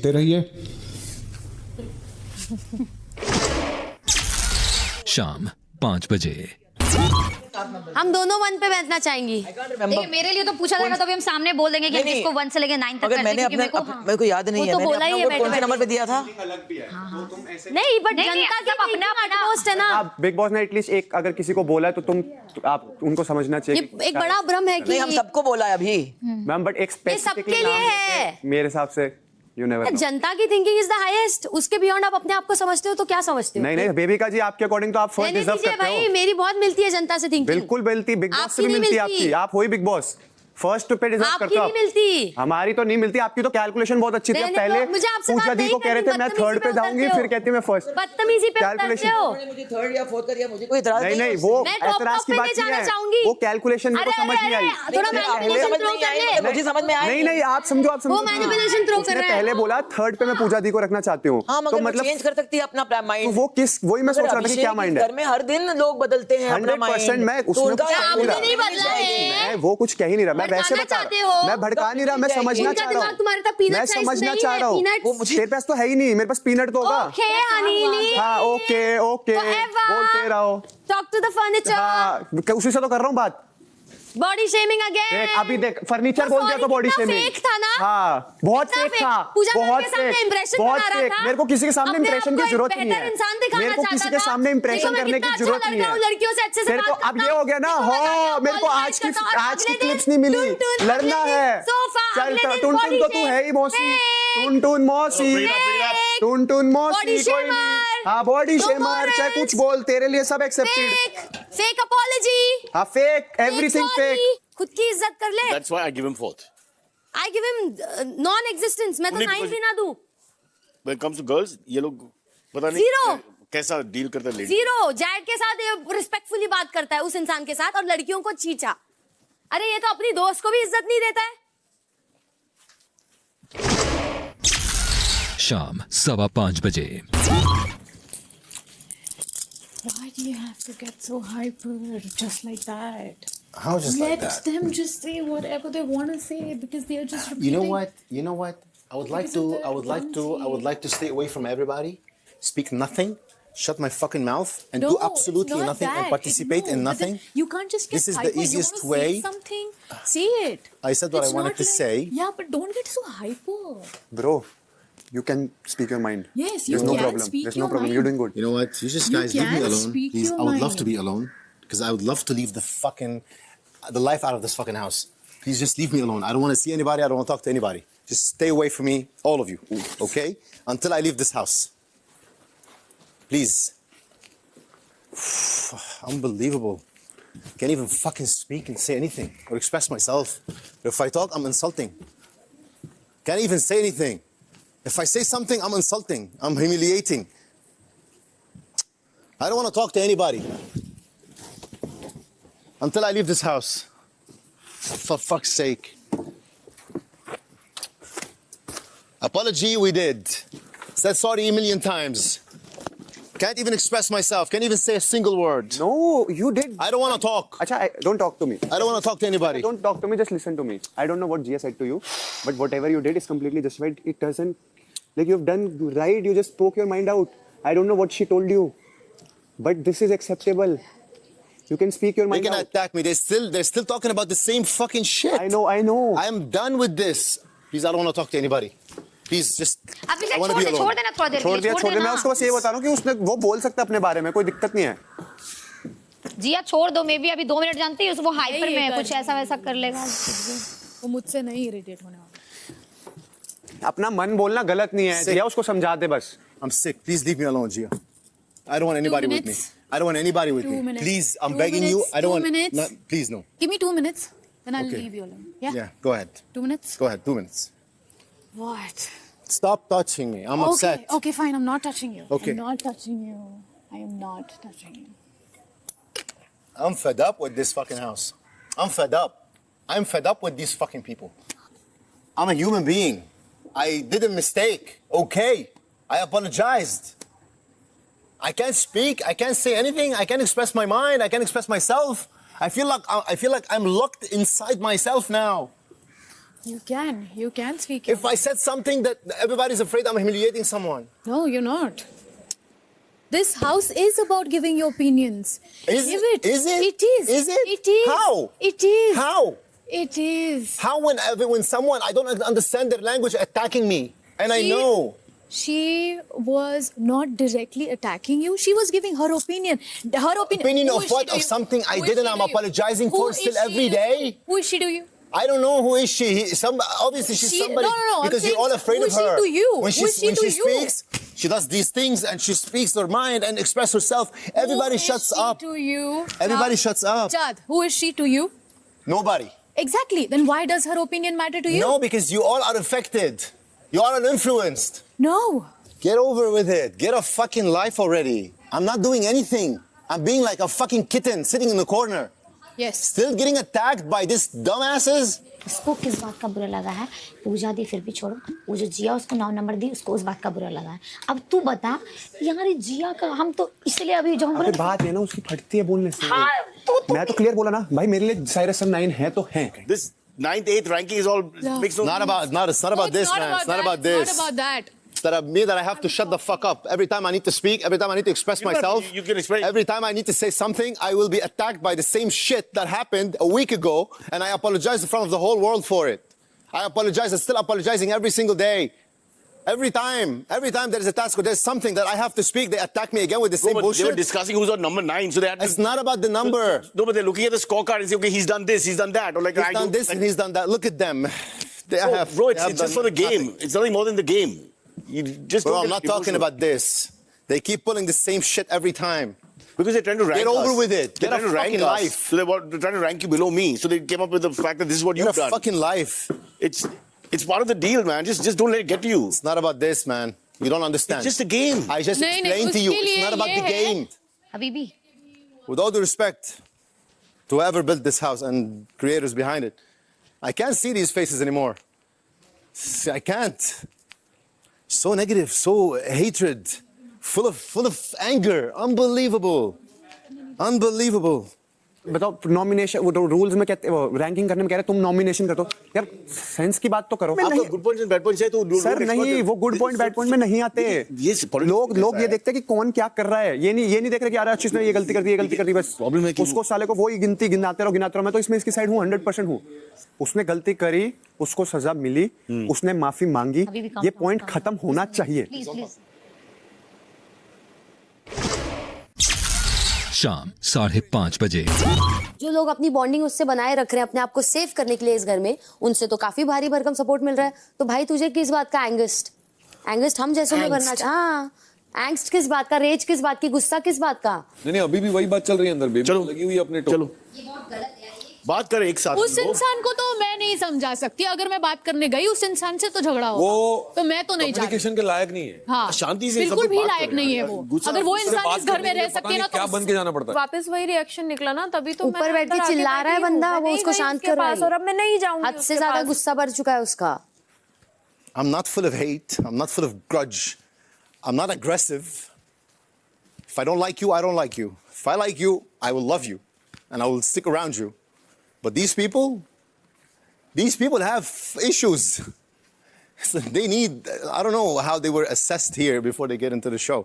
सुनते रहिए। शाम 5 बजे। हम दोनों 1 पे बैठना चाहेंगी। देखिए मेरे लिए तो पूछा जाएगा तो भी हम सामने बोल देंगे कि हम इसको 1 से लेके 9 तक अगर मैंने अपने मेरे को याद नहीं है, तो बोला ही है, कौन से नंबर पे दिया था? नहीं बट जनता की अपना अपना पोस्ट है ना। आप बिग बॉस ने एटलीस्ट एक अगर किसी को बोला है तो आप उनको समझना चाहिए। ये एक बड़ा भ्रम है कि नहीं, हम सबको बोला है अभी मैम, बट एक ये सबके लिए है। मेरे हिसाब से यू नेवर नो। जनता की थिंकिंग इज द हाईएस्ट। उसके बियॉन्ड आप अपने आप को समझते हो तो क्या समझते हो? नहीं बेबिका जी, आपके अकॉर्डिंग तो आप फर्स्ट डिजर्व करते हो। भाई मेरी बहुत मिलती है जनता से थिंकिंग। बिल्कुल मिलती, बिग बॉस से भी मिलती है आपकी। आप हो ही बिग बॉस, फर्स्ट पे डिजर्व करते हो। आपकी नहीं मिलती, हमारी तो नहीं मिलती। आपकी तो कैलकुलेशन बहुत अच्छी थी। पहले पूजा दी को कह रहे थे मैं थर्ड पे जाऊंगी, फिर कहती मैं फर्स्ट। बदतमीजी पे उतरते हो। मुझे थर्ड या फोर्थ का दिया, मुझे कोई इतराज नहीं वो ऐतराज की बात नहीं है। वो कैलकुलेशन मेरे को समझ नहीं आई। थोड़ा मैनिपुलेशन थ्रो कर ले। मुझे समझ में आया नहीं आप समझो, आप समझो। वो मैनिपुलेशन थ्रो कर रहा है। पहले बोला थर्ड पे मैं पूजा दी को रखना चाहती हूँ, तो मतलब चेंज कर सकती है अपना माइंड। वो किस, वही मैं सोच रहा था कि क्या माइंड है। घर में हर दिन लोग बदलते हैं अपना माइंड। 100% मैं उसमें नहीं बदला है। मैं वो कुछ कह ही नहीं रहा। मैं वैसे बता रहा हूँ, मैं भड़का नहीं रहा, मैं समझना चाह रहा हूँ। मैं समझना चाह रहा हूँ। तेरे पास तो है ही नहीं, मेरे पास पीनट तो होगा। हाँ ओके बोलते रहो। Talk to the furniture. हाँ उसी से तो कर रहा हूँ बात। Body shaming again. देख अभी देख, फर्नीचर बोल दिया तो बॉडी शेमिंग। फेक था ना? हाँ बहुत फेक था, बहुत फेक, बहुत फेक। मेरे को किसी के सामने इंप्रेशन की जरूरत नहीं है। मेरे को किसी के सामने इंप्रेशन करने की जरूरत नहीं है। लड़कियों से अच्छे से मेरे को अब ये हो गया ना, हो मेरे को आज की क्लिप्स नहीं मिली, लड़ना है। चल टून टून तो तू है ही मौसी, टून मौसी, टून मौसी कोई नहीं। हाँ बॉडी शेमर, चाहे कुछ बोल, तेरे लिए सब एक्सेप्टेड। Fake apology. हाँ फेक, एवरीथिंग फेक। खुद की इज्जत कर ले। That's why I give him 4th. I give him non-existence. मैं तो 9 भी ना दूं। When it comes to girls, ये लोग पता नहीं Zero. कैसा डील करता है लेडी। 0 जैड के साथ रिस्पेक्टफुली बात करता है उस इंसान के साथ, और लड़कियों को चीचा। अरे ये तो अपनी दोस्त को भी इज्जत नहीं देता है। शाम 5:15 बजे। Why do you have to get so hyper just like that? How just like that? Let them just say whatever they want to say because they are just repeating. You know what? I would like to stay away from everybody, speak nothing, shut my fucking mouth, and do absolutely nothing and participate in nothing. You can't just get This is hyper. the easiest you way. Say something, say it. I said what It's I wanted not to like- say. Yeah, but don't get so hyper. Bro, you can speak your mind. Yes, you There's no can problem. speak There's no your problem. mind. You're doing good. You know what? You just You guys leave me can alone, speak please. your I would love to mind. be alone because I would love to leave the life out of this fucking house. Please just leave me alone. I don't want to see anybody. I don't want to talk to anybody. Just stay away from me, all of you, okay? Until I leave this house. Please. Unbelievable. Can't even fucking speak and say anything or express myself. If I talk, I'm insulting. Can't even say anything. If I say something, I'm insulting. I'm humiliating. I don't want to talk to anybody. Until I leave this house. For fuck's sake. Apology we did. Said sorry a million times. Can't even express myself. Can't even say a single word. No, you did. I don't want to talk. Acha, don't talk to me. I don't want to talk to anybody. Don't talk to me, just listen to me. I don't know what Gia said to you, but whatever you did is completely justified. It doesn't, like you've done right, you just spoke your mind out. I don't know what she told you, but this is acceptable. You can speak your mind They can out. attack me. They're still talking about the same fucking shit. I know. I am done with this. Please, I don't want to talk to anybody. Please, just. अभी I want to be alone. छोड़ देना थोड़ा देर छोड़ दिया मैं उसको बस ये बता रहा हूँ कि उसने वो बोल सकता है अपने बारे में, कोई दिक्कत नहीं है। जिया छोड़ दो, मे भी अभी 2 मिनट जानती है, वो हाइपर में है, कुछ ऐसा वैसा कर लेगा। वो मुझसे नहीं इरिटेट होने वाला। अपना मन बोलना गलत नहीं है, जिया उसको समझा दे बस। I'm sick. Please leave me alone, Gia. I don't want anybody with me. I don't want anybody with 2 me. minutes. Please, I'm 2 begging you. minutes. I don't 2 want. minutes. No, please, no. Give me 2 minutes, then I'll Okay. leave you alone. Yeah? Yeah, go ahead. 2 minutes? Go ahead. 2 minutes. What? Stop touching me. I'm upset. Okay, fine. I'm not touching you. Okay. I'm not touching you. I am not touching you. I'm fed up with this fucking house. I'm fed up. I'm fed up with these fucking people. I'm a human being. I did a mistake. Okay. I apologized. I can't speak. I can't say anything. I can't express my mind. I can't express myself. I feel like I'm locked inside myself now. You can speak. If I said something that everybody's afraid I'm humiliating someone. No, you're not. This house is about giving your opinions. Is Give it? it. Is it? It is. Is it? It is. How? It is. How? It is. How when someone I don't understand their language attacking me and I She- know. She was not directly attacking you. She was giving her opinion. Her opinion. Opinion Who of is she what? to Of you? something I Who is did and she I'm to you? apologizing Who for is still she every to you? day? Who is she to you? I don't know who is she. Obviously she's somebody no, because I'm you're all saying, afraid who of is she her. to you? When Who is she when to she you? speaks, she does these things and she speaks her mind and expresses herself. Everybody Who is shuts she up. to you? Everybody Chad? shuts up. Chad, who is she to you? Nobody. Exactly. Then why does her opinion matter to you? No, because you all are affected. You all are influenced. No. Get over with it. Get a fucking life already. I'm not doing anything. I'm being like a fucking kitten sitting in the corner. Yes. Still getting attacked by these dumbasses? उसको किस बात का बुरा लगा है? पूजा दी फिर भी छोड़ो, वो जो जिया उसको 9 नंबर दी उसको उस बात का बुरा लगा है। अब तू बता यार ये जिया का हम तो इसलिए अभी जो हम बोले बात है ना उसकी फटती है बोलने से। हाँ, मैं तो क्लियर बोला ना भाई मेरे लिए साइरस सन 9 है तो है। This 9th, 8th ranking is all makes no. It's not about this, man. It's not about this. It's not about that. That me that I have to shut the fuck up every time I need to speak, every time I need to express myself. You can explain. Every time I need to say something, I will be attacked by the same shit that happened a week ago, and I apologize in front of the whole world for it. I apologize. I'm still apologizing every single day. Every time there is a task or there's something that I have to speak, they attack me again with the same They were bullshit. discussing who's on number 9, so they had to. It's not about the number. No, but they're looking at the scorecard and say, okay, he's done this, he's done that, or like He's done this and he's done that. Look at them. Bro, it's just for the game. nothing. It's nothing more than the game. You just Bro, don't I'm get not talking emotional. about this. They keep pulling the same shit every time. Because they're trying to rank Get over us. with it. They're Get a trying to rank fucking us. life. So they're trying to rank you below me. So they came up with the fact that this is what Get you've a done. fucking life. It's part of the deal, man. Just don't let it get to you. It's not about this, man. You don't understand. It's just a game. I just नहीं, explained to you. उसके It's लिए not about ये the है। game. Habibi With all due respect to whoever built this house and creators behind it, I can't see these faces anymore. I can't. So negative, so hatred, full of anger. Unbelievable. Unbelievable. बताओ nomination वो rules में कहते वो ranking करने में कह रहे तुम नॉमिनेशन कर दो यार सेंस की बात तो करो आपको good points and bad points है तो सर नहीं वो गुड पॉइंट बैड पॉइंट में नहीं आते लोग ये देखते हैं कि कौन क्या कर रहा है ये नहीं देख रहे कि यार अच्छी इसने ये गलती कर दी ये गलती कर दी बस प्रॉब्लम है कि उसको साले को वही गिनाते रहो मैं तो इसमें इसकी साइड हूँ 100% हूँ उसने गलती करी उसको सजा मिली उसने माफी मांगी अभी भी काम ये काम पॉइंट काम खत्म होना चाहिए प्लीज प्लीज शाम 5:30 बजे। जो लोग अपनी बॉन्डिंग उससे बनाए रख रहे हैं अपने आप को सेव करने के लिए इस घर में उनसे तो काफी भारी भरकम सपोर्ट मिल रहा है तो भाई तुझे किस बात का एंगस्ट हम जैसों में बनना हाँ एंगस्ट किस बात का रेज किस बात की गुस्सा किस बात का नहीं अभी भी वही बात चल रही है अंदर बेबी चलो लगी हुई है अपने टोक। चलो बात करें एक साथ उस इंसान को तो मैं नहीं समझा सकती अगर मैं बात करने गई उस इंसान से तो झगड़ा होगा वो तो मैं तो नहीं चाहती कम्युनिकेशन के लायक नहीं है। हाँ शांति से बिल्कुल सब भी बात लायक करें। नहीं है वो गुस्सा- अगर वो उससे इंसान बात इस घर में करने के रह लिए पता सके नहीं ना क्या तो बन के जाना पड़ता है। वापस वही रिएक्शन निकला ना तभी तो ऊपर बैठ के चिल्ला रहा है बंदा वो उसको शांत कर रहा है और अब मैं नहीं जाऊंगी हद से ज्यादा गुस्सा भर चुका है उसका I'm not full of hate. I'm not full of grudge. I'm not aggressive. If I don't like you, I don't like you. If I like you, I will love you. And I will stick around you. But these people have issues. So they need, I don't know how they were assessed here before they get into the show.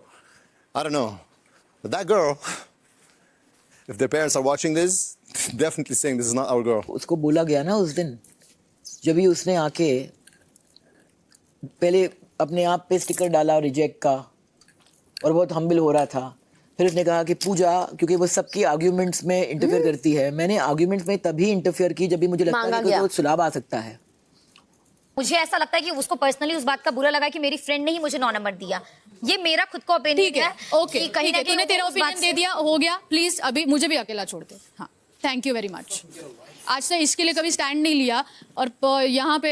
I don't know. But that girl, if their parents are watching this, definitely saying this is not our girl. उसको बोला गया ना उस दिन जब भी उसने आके पहले अपने आप पे स्टिकर डाला रिजेक्ट का और बहुत हम्बल हो रहा था फिर उसने कहा कि पूजा क्योंकि वो सबकी आर्ग्यूमेंट्स में इंटरफेयर करती है मैंने आर्ग्यूमेंट्स में तभी इंटरफेयर की जब भी मुझे लगता है कि वो सुलभ आ सकता है मुझे ऐसा लगता है कि उसको पर्सनली उस बात का बुरा लगा कि मेरी फ्रेंड ने ही मुझे 9 नंबर दिया ये मेरा खुद का ओपिनियन है ओके कहीं ना तूने तेरा ओपिनियन दे दिया हो गया प्लीज अभी मुझे भी अकेला छोड़ दे हाँ थैंक यू वेरी मच आज तक इसके लिए कभी स्टैंड नहीं लिया और यहाँ पे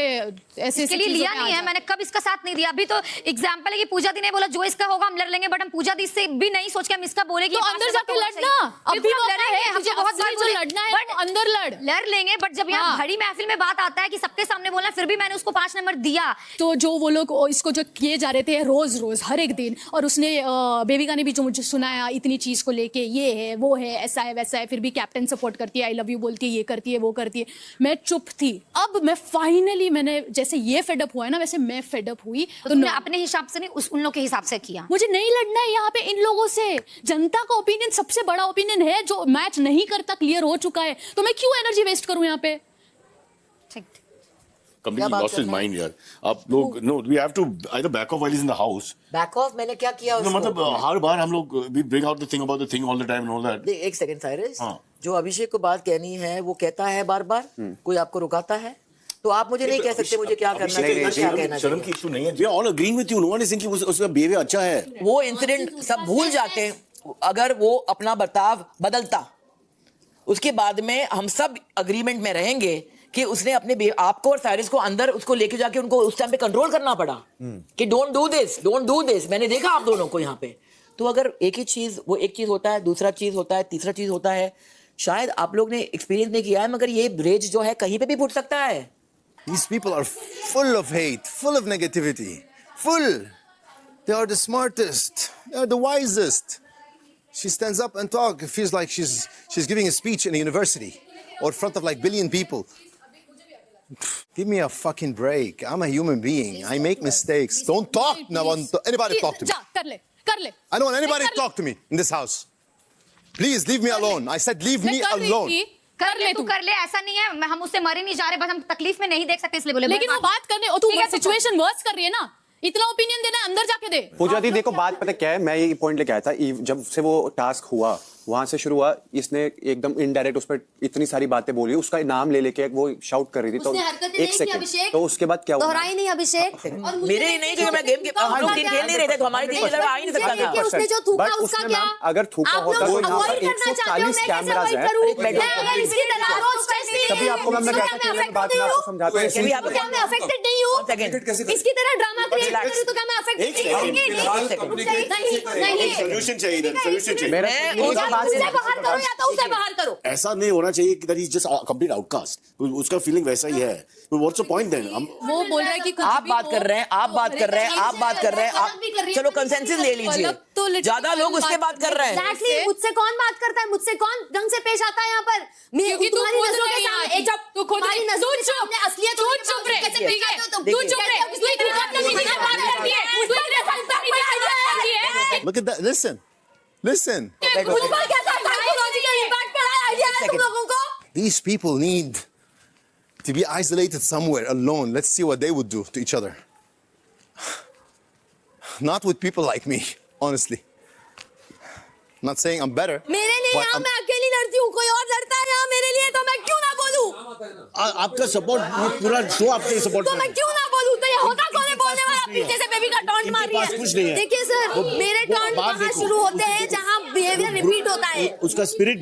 ऐसे इसके लिए लिया नहीं है मैंने कब इसका साथ नहीं दिया अभी तो एग्जांपल है कि पूजा दी ने बोला जो इसका होगा हम लड़ लेंगे बट हम पूजा दी से भी नहीं सोच के हम इसका बोलेंगे तो अंदर जाके लड़ना अभी लड़ेंगे मुझे बहुत बार बोले लड़ना है तो अंदर लड़ लेंगे बट जब यहाँ भरी महफिल में बात आता है कि सबके सामने बोलना फिर भी मैंने उसको 5 नंबर दिया तो जो वो लोग इसको जो किए जा रहे थे रोज हर एक दिन और उसने बेबिका ने भी जो मुझे सुनाया इतनी चीज को लेके ये है वो है ऐसा है वैसा है फिर भी कैप्टन सपोर्ट करती है आई लव यू बोलती है ये करती है वो करती है, मैं चुप थी। अब मैं फाइनली मैंने जैसे ये फेडअप हुआ है ना, वैसे मैं फेडअप हुई। तो तुमने अपने हिसाब से नहीं, उन लोग के हिसाब से किया। मुझे नहीं लड़ना है यहाँ पे इन लोगों से। जनता का ओपिनियन सबसे बड़ा ओपिनियन है, जो मैच नहीं करता क्लियर हो चुका है, तो मैं क्यों एनर्जी वेस्ट करूं यहाँ पे। Completely lost his mind यार। आप लोग no, we have to either back off while he's in the house. Back of मैंने क्या किया No, उसको? मतलब हर बार हम लोग we bring out the thing about the thing all the time and all that. देख, एक सेकंड साइरस, हाँ। जो अभिषेक को बात कहनी है वो कहता है बार बार, कोई आपको रुकाता है तो आप मुझे नहीं कह सकते मुझे क्या करना चाहिए, क्या कहना शर्म की चाहिए। इशू नहीं है। We are all agreeing with you. No one is saying कि उसका behavior अच्छा है। वो इंसिडेंट सब भूल जाते हैं अगर वो अपना बर्ताव बदलता, उसके बाद में हम सब अग्रीमेंट में रहेंगे कि उसने अपने आपको और साइरस को अंदर उसको लेके जाके उनको उस टाइम पे कंट्रोल करना पड़ा कि डोंट डू दिस। मैंने देखा आप दोनों को यहाँ पे। तो अगर एक ही चीज, वो एक चीज होता है, दूसरा चीज होता है, तीसरा चीज होता है, शायद आप लोग ने एक्सपीरियंस नहीं किया है, मगर ये रेज जो है कहीं पे भी फूट सकता है। These people are full of hate, full of negativity, full. They are the smartest, they are the wisest. She stands up and talks. It feels like she's giving a speech in a university or in front of like billion people. Give me a fucking break. I'm a human being. I make mistakes. Don't talk. No one, anybody talk to me. जा कर ले। I don't want anybody to talk to me in this house. Please leave me alone. I said leave me alone. कर ले, तू कर ले, ऐसा नहीं है, हम उससे मरे नहीं जा रहे, बस हम तकलीफ में नहीं देख सकते इसलिए बोले। लेकिन वो बात करने, और तू सिचुएशन वर्स कर रही है ना, इतना ओपिनियन देना है, अंदर जाके दे। पूजा दी देखो, बात पता क्या है, मैं ये पॉइंट लेके आया था जब से वो टास्क हुआ, वहां से शुरू हुआ, इसने एकदम इनडायरेक्ट उस पर इतनी सारी बातें बोली, उसका नाम ले लेके वो शाउट कर रही थी। तो एक सेकंड, तो उसके बाद क्या हुआ? दोहराई नहीं अभिषेक। मेरे ही नहीं, जो मैं गेम के हम लोग टीम खेल नहीं रहे थे तो हमारी टीम इधर आ ही नहीं सकता था। उसने जो थूका उसका क्या? अगर थूका होता तो यहाँ पर 140 कैमरास हैं। तभी आपको मैं कहता हूँ, बात मैं आपको समझाता हूँ। क्या मैं अफेक्टेड नहीं हूँ? इसकी तरह ड्रामा क्रिएट कर रही हूँ तो क्या मैं अफेक्टेड नहीं? Solution चाहिए, solution चाहिए। उसे बाहर करो या तो उसे बाहर करो। ऐसा नहीं होना चाहिए कि that he's just a complete outcast. उसका फीलिंग वैसा ही है। What's the point then? वो बोल रहा है कि आप बात कर रहे हैं, चलो कंसेंसस ले लीजिए। ज्यादा लोग उससे बात कर रहे हैं। Exactly, मुझसे कौन बात करता है? मुझसे कौन ढंग से पेश आता है यहाँ पर? क्योंकि तू खुद रही है। तू खुद असलियत चुप रहे। तू चुप रहे। तू इतनी बात करती है, बात करती है। तू इतने संस्था भी नहीं है। Look at that. Listen. These people need to be isolated somewhere alone. Let's see what they would do to each other. Not with people like me, honestly. I'm not saying I'm better. मेरे लिए यहाँ मैं अकेली लड़ती हूँ, कोई और लड़ता है यहाँ मेरे लिए, तो मैं क्यों ना बोलूँ? आपका सपोर्ट पूरा शो आपके सपोर्ट तो मैं क्यों ना बोलूँ? तो ये होता कौन है बोलने वाला? पीछे से बेबी का टॉन्ट मार रही है। देखिए सर, मेरे टॉन्ट वहाँ शुरू होते हैं जहाँ बिहेवियर रिपीट होता है। उसका स्पिरिट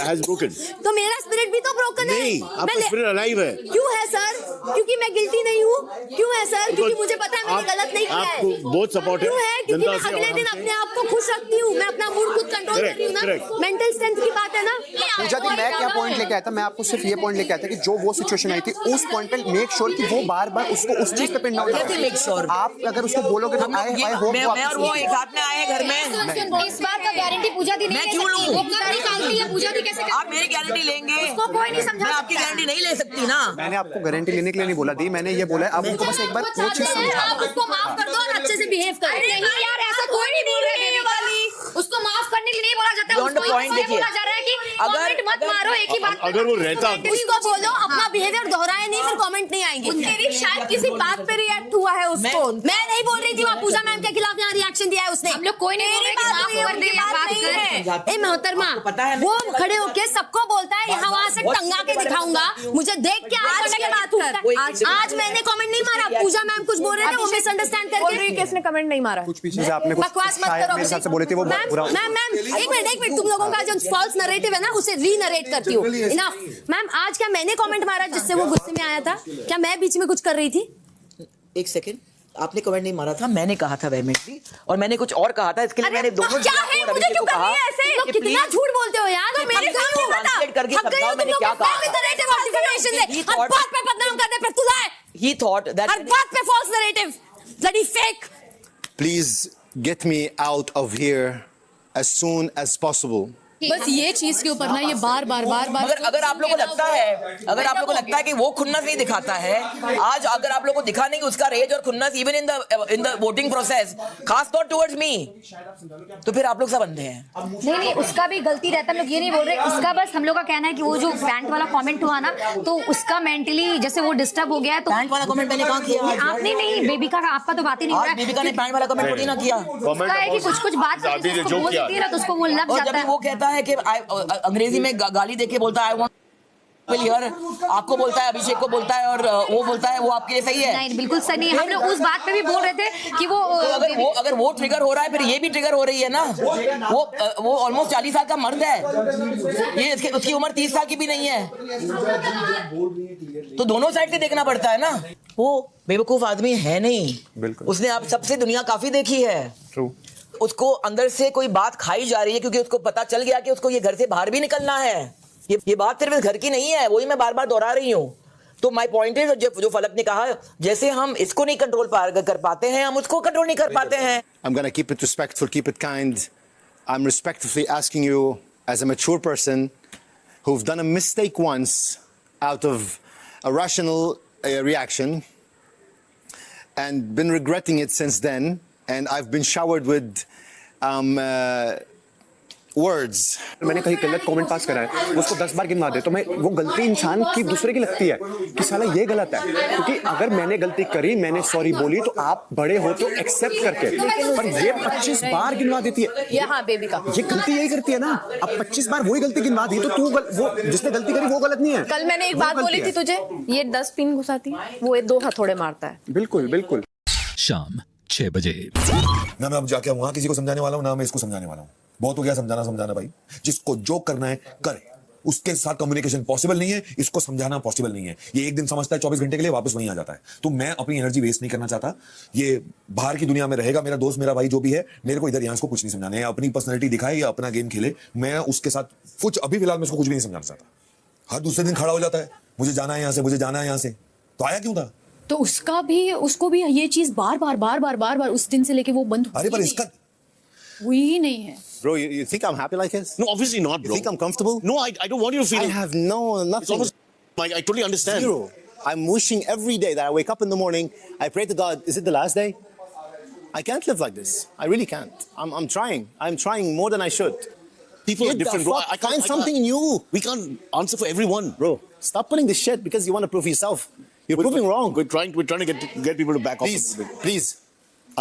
has broken. तो मेरा स्पिरिट भी तो ब्रोकन है। नहीं, आपका स्पिरिट अलाइव है। क्यों है सर? क्योंकि मैं गिल्टी नहीं हूँ। क्यों है सर? क्योंकि मुझे पता है मैंने गलत नहीं किया है। आपको बहुत सपोर्ट है। क्यों है? क्योंकि मैं अगले दिन अपने आप को खुश रखती हूँ, मैं अपना मूड खुद कंट्रोल कर रही हूँ ना। मेंटल स्ट्रेंथ की बात है ना। पूजा दी, मैं क्या पॉइंट लेके आया था? मैं आपको सिर्फ ये पॉइंट लेके आया था कि जो वो सिचुएशन आई थी, उस पॉइंट पे मेक श्योर कि वो बार बार उसको उस चीज पे पिन डाउन करे। आप अगर उसको बोलोगे तो आई होप मैं और वो एक साथ में आए घर में। इस बात का गारंटी पूजा दी नहीं मैं क्यों लूं? पूजा दी कैसे? आप मेरी गारंटी लेंगे? उसको कोई नहीं समझा। मैं आपकी गारंटी नहीं ले सकती ना। मैंने आपको गारंटी लेने के लिए नहीं बोला दी, मैंने ये बोला है आप उनको बस एक बार वो चीज समझा। आप उसको माफ कर दो और अच्छे से बिहेव करो। नहीं यार, ऐसा कोई नहीं बोल रहा है वाली। उसको माफ करने के लिए नहीं बोला जाता है, Beyond the उसको point ये देखिए। बोला जा रहा है कि कमेंट मत मारो एक ही बात। अगर वो रहता उसको बोलो अपना बिहेवियर दोहराए नहीं, फिर कमेंट नहीं आएंगे। तेरी शायद किसी बात पे रिएक्ट हुआ है उसको। मैं नहीं बोल रही थी, वहाँ पूजा मैम के खिलाफ यहाँ रिएक्शन दिया है उसने। हम लोग कोई नहीं बोल रहे कि माफ कर दे या बात कर। ए मोहतरमा, वो खड़े होके सबको बोलता है यहाँ वहाँ से टंगा के दिखाऊंगा, मुझे देख के आज के बात कर। आज मैंने कमेंट नहीं मारा, पूजा मैम कुछ बोल रहे थे, वो मिसअंडरस्टैंड करके किसने कमेंट नहीं मारा? कुछ भी चीजें आपने कुछ बकवास मत करो। मेरे हिसाब से बोले थे वो बुरा। मैम एक मिनट, तुम लोगों का जो फॉल्स नरेटिव है ना, उसे रीनरेट करती हूँ। इनफ। मैम आज क्या मैंने कमेंट मारा जिससे वो गुस्से में आया था? क्या मैं बीच में कुछ कर रही थी? एक सेकंड, आपने कमेंट नहीं मारा था, मैंने कहा था वेहमेंटली, और मैंने कुछ और कहा था। इसके लिए मैंने दोनों क्या है, मुझे क्यों कर रही है ऐसे? कितना झूठ बोलते हो यार। तो मेरे साथ क्यों बता? करके समझाओ मैंने क्या कहा। हर बात पे बदनाम करने पे तुला है। He thought that हर बात पे false narrative, bloody fake. Please get me out of here as soon as possible. बस ये चीज के ऊपर ना ये बार बार मगर अगर आप लोगों को लगता है, अगर आप लोगों को लगता है कि वो खुन्नस नहीं दिखाता है, आज अगर आप लोगों को दिखा नहीं उसका रेज और खुन्नस even in the voting process, खास तौर टुवर्ड्स मी, तो फिर आप लोग सब अंधे हैं। नहीं, उसका भी गलती रहता है, हम लोग ये नहीं बोल रहे। उसका बस हम लोग का कहना है कि वो जो पैंट वाला कमेंट हुआ ना, तो उसका मेंटली जैसे वो डिस्टर्ब हो गया है। तो पैंट वाला कमेंट मैंने कहाँ किया? आपने नहीं, बेबिका का, आपका तो बात ही नहीं हो रहा है। बेबिका ने पैंट वाला कमेंट थोड़ी ना किया। उसका है कि कुछ बात उसको बोल देती है ना, तो उसको वो लग और जाता जब है। वो कहता है कि अंग्रेजी में गाली देके बोलता है, आई वांट हियर, आपको बोलता है, अभिषेक को बोलता है, और वो बोलता है वो आपके लिए सही है? नहीं, बिल्कुल सही नहीं। हम लोग उस बात पे भी बोल रहे थे कि वो तो अगर वो ट्रिगर हो रहा है, फिर ये भी ट्रिगर हो रही है ना। वो ऑलमोस्ट 40 साल का मर्द है, ये उसकी उम्र 30 साल की भी नहीं है, तो दोनों साइड से देखना पड़ता है ना। वो बेवकूफ आदमी है नहीं, बिल्कुल। उसने आप सबसे दुनिया काफी देखी है। ट्रू। उसको अंदर से कोई बात खाई जा रही है, क्योंकि उसको पता चल गया कि उसको ये घर से बाहर भी निकलना है। ये बात सिर्फ घर की नहीं है, वही मैं बार बार दोहरा रही हूँ। तो माय पॉइंट है, जो फलक ने कहा, जैसे हम इसको नहीं कंट्रोल कर पाते हैं, हम उसको कंट्रोल नहीं कर पाते हैं। I'm gonna keep it respectful, keep it kind. I'm respectfully asking you, as a mature person, who've done a mistake once out of a rational reaction, and been regretting it since then, and I've been showered with words. मैंने कहीं गलत comment pass करा है, उसको 10 बार गिनवा दे, तो मैं वो गलती इंसान की दूसरे की लगती है कि साला ये गलत है। क्योंकि अगर मैंने गलती करी, मैंने सॉरी बोली, तो आप बड़े हो तो एक्सेप्ट करके, पर ये 25 बार गिनवा देती है। ये हाँ बेबी का ये गलती यही करती है ना। अब 25 बार वही गलती गिनवा दी, तो तू वो जिसने गलती करी वो गलत नहीं है। कल मैंने एक बात बोली थी तुझे, ये 10 पिन घुसाती, वो 2 हथौड़े मारता है। बिल्कुल बिल्कुल। शाम 6 बजे। ना मैं अब जाके वहां किसी को समझाने वाला हूँ, ना मैं इसको समझाने वाला हूँ। बहुत हो गया समझाना भाई। जिसको जो करना है करे, उसके साथ कम्युनिकेशन पॉसिबल नहीं है, इसको समझाना पॉसिबल नहीं है। ये एक दिन समझता है, 24 घंटे के लिए वापस वहीं आ जाता है। तो मैं अपनी एनर्जी वेस्ट नहीं करना चाहता। ये बाहर की दुनिया में रहेगा, मेरा दोस्त, मेरा भाई जो भी है, मेरे को इधर यहाँ को कुछ नहीं समझाना है। अपनी पर्सनैलिटी दिखाए या अपना गेम खेले, मैं उसके साथ कुछ अभी फिलहाल मैं उसको कुछ भी नहीं समझाना चाहता। हर दूसरे दिन खड़ा हो जाता है, मुझे जाना है यहाँ से, मुझे जाना है यहाँ से। तो आया क्यों था? तो उसको भी ये चीज बार बार उस दिन से लेके वो बंद अरे पर इसका हुई ही नहीं है। Bro, you think I'm happy like this? No, obviously not, bro. You think I'm comfortable? No, I don't want you to feel. I have nothing. It's almost like I totally understand. Zero. I'm wishing every day that I wake up in the morning, I pray to God, is it the last day? I can't live like this. I really can't. I'm trying. I'm trying more than I should. People are Get the different, bro. fuck, find something new. We can't answer for everyone, Bro, stop pulling this shit because you want to prove yourself. You're proving wrong. We're trying to get people to back off. Please, please.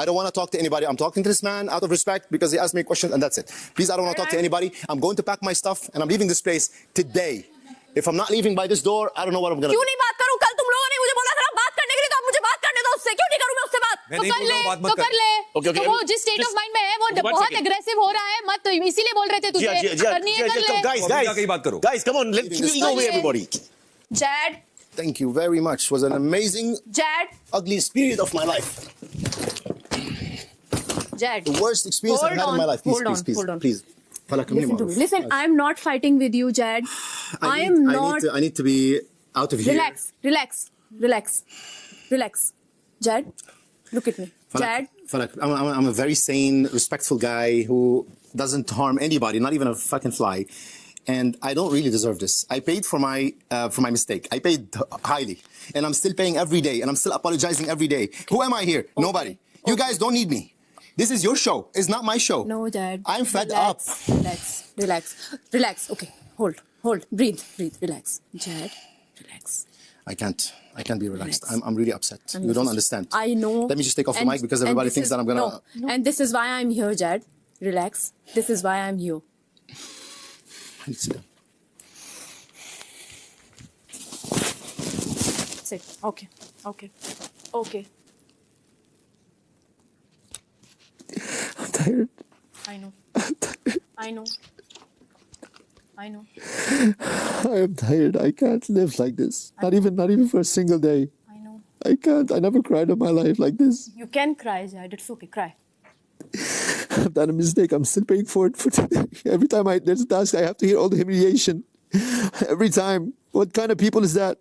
I don't want to talk to anybody. I'm talking to this man out of respect because he asked me a question and that's it. Please, I don't want to talk to anybody. I'm going to pack my stuff and I'm leaving this place today. If I'm not leaving by this door, I don't know what I'm going to do. क्यों नहीं बात करूं? कल तुम लोगों ने मुझे बोला था बात करने के लिए, तो अब मुझे बात करने दो उससे। क्यों नहीं करूं मैं उससे बात? मैं नहीं बोल रहा हूं बात मत कर ले। Okay, तो वो जिस स्टेट ऑफ माइंड में है, वो बहुत एग्रेसिव हो रहा है, मत, इसीलिए बोल रहे थे तुझे करनी है, कर ले। Guys, come on, let's keep away everybody. Jad, Thank you very much. It was an amazing, Jad, ugliest period of my life. Jad. The worst experience I've had in my life. Please, Hold on. please. Falak, come Listen here, to me. Maruf. Listen, I'm not fighting with you, Jad. I need to be out of here. Relax. Jad, look at me. Jad, Falak, I'm a very sane, respectful guy who doesn't harm anybody, not even a fucking fly. And I don't really deserve this. I paid for my mistake. I paid highly, and I'm still paying every day, and I'm still apologizing every day. Who am I here? Nobody. You guys don't need me. This is your show. It's not my show. no, Jad. I'm fed up. Relax. Okay, hold. Breathe. Relax. Jad, relax. I can't be relaxed. I'm really upset. You don't understand. I know. Let me just take off the mic because everybody thinks that I'm gonna. No. And this is why I'm here, Jad. Relax. This is why I'm here. I need to sit down. Sit. Okay. I'm tired. I know. I am tired. I can't live like this. Not even for a single day. I know. I can't. I never cried in my life like this. You can cry, Jad. It's okay. Cry. I've done a mistake. I'm still paying for it. Every time there's a task, I have to hear all the humiliation. Every time. What kind of people is that?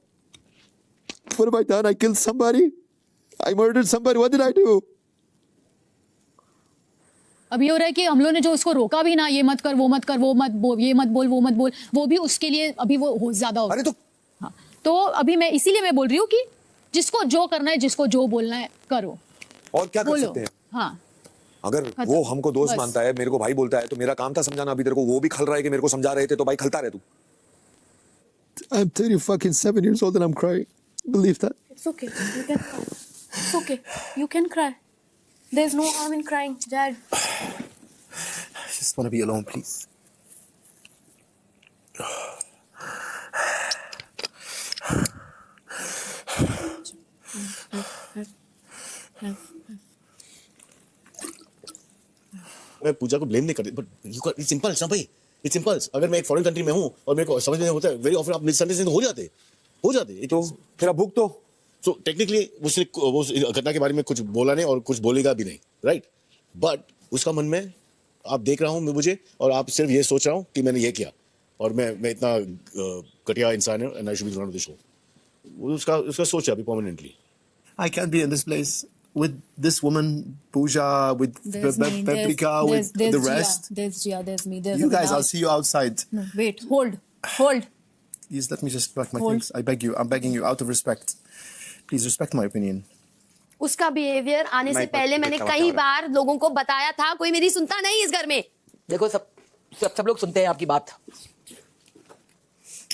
What have I done? I killed somebody? I murdered somebody? What did I do? अभी हो रहा है कि हम लोगों ने जो उसको रोका भी ना, ये मत कर, वो मत कर, वो मत बोल, ये मत बोल, वो मत बोल, वो भी उसके लिए अभी वो ज्यादा हो अरे तो हाँ, तो अभी मैं इसीलिए मैं बोल रही हूँ कि जिसको जो करना है, जिसको जो बोलना है करो, और क्या कर बोलो। सकते हैं? हाँ, अगर वो हमको दोस्त बस। मानता है, मेरे को भाई बोलता है, तो मेरा काम था समझाना। अभी तेरे को वो भी खल रहा है कि मेरे को समझा रहे थे, तो भाई खलता रहे तू। I'm 37 years old and I'm crying. Believe that. It's okay. You can cry. It's okay. You can cry. There's no harm in crying, Dad. I just want to be alone, please. मैं पूजा को blame नहीं करती, but it's impulse ना भाई, it's impulse. अगर मैं एक foreign country में हूँ और मेरे को समझ में नहीं होता है, वेरी ऑफन आप मिसअंडरस्टैंडिंग हो जाते तो तेरा बुक तो सो टेक्निकली उसने वो घटना के बारे में कुछ बोला नहीं और कुछ बोलेगा भी नहीं, राइट? बट उसका मन में आप देख रहा हूँ मैं मुझे, और आप सिर्फ ये सोच रहा हूँ कि मैंने ये किया और मैं इतना घटिया इंसान है and I should be thrown of the show. उसका सोच है अभी permanently. I can't be in this place with this woman, Pooja, with Paprika, with the rest. There's Jia, there's me, there's You guys, I'll see you outside. No, wait, hold. Please let me just pack my things. I beg you. I'm begging you out of respect. Please respect my opinion. उसका behaviour आने से पहले मैंने कई बार लोगों को बताया था, कोई मेरी सुनता नहीं इस घर में। देखो सब लोग सुनते हैं आपकी बात।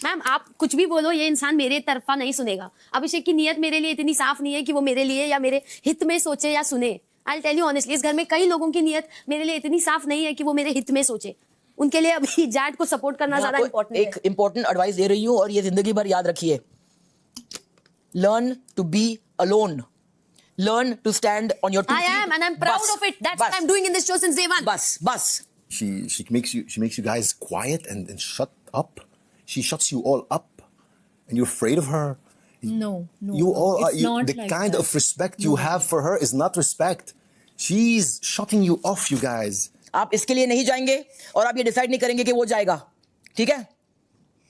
मैम आप कुछ भी बोलो, ये इंसान मेरे तरफा नहीं सुनेगा। अभिषेक की नीयत मेरे लिए इतनी साफ नहीं है कि वो मेरे लिए या मेरे हित में सोचे या सुने। आई टेल यू ऑनेस्टली, इस घर में कई लोगों की नीयत मेरे लिए इतनी साफ नहीं है कि वो मेरे हित में सोचे। उनके लिए अभी जैड को सपोर्ट करना ज्यादा इंपॉर्टेंट है। एक इंपॉर्टेंट एडवाइस दे रही हूँ और ये जिंदगी भर याद रखिए। Learn to be alone, learn to stand on your two feet. I am and I'm proud of it. That's what I'm doing in this show since day one. बस She makes you guys quiet and shut up. She shuts you all up, and you're afraid of her. No. You all it's not the like kind that. of respect you have for her is not respect. She's shutting you off, you guys. आप इसके लिए नहीं जाएंगे और आप ये decide नहीं करेंगे कि वो जाएगा, ठीक है?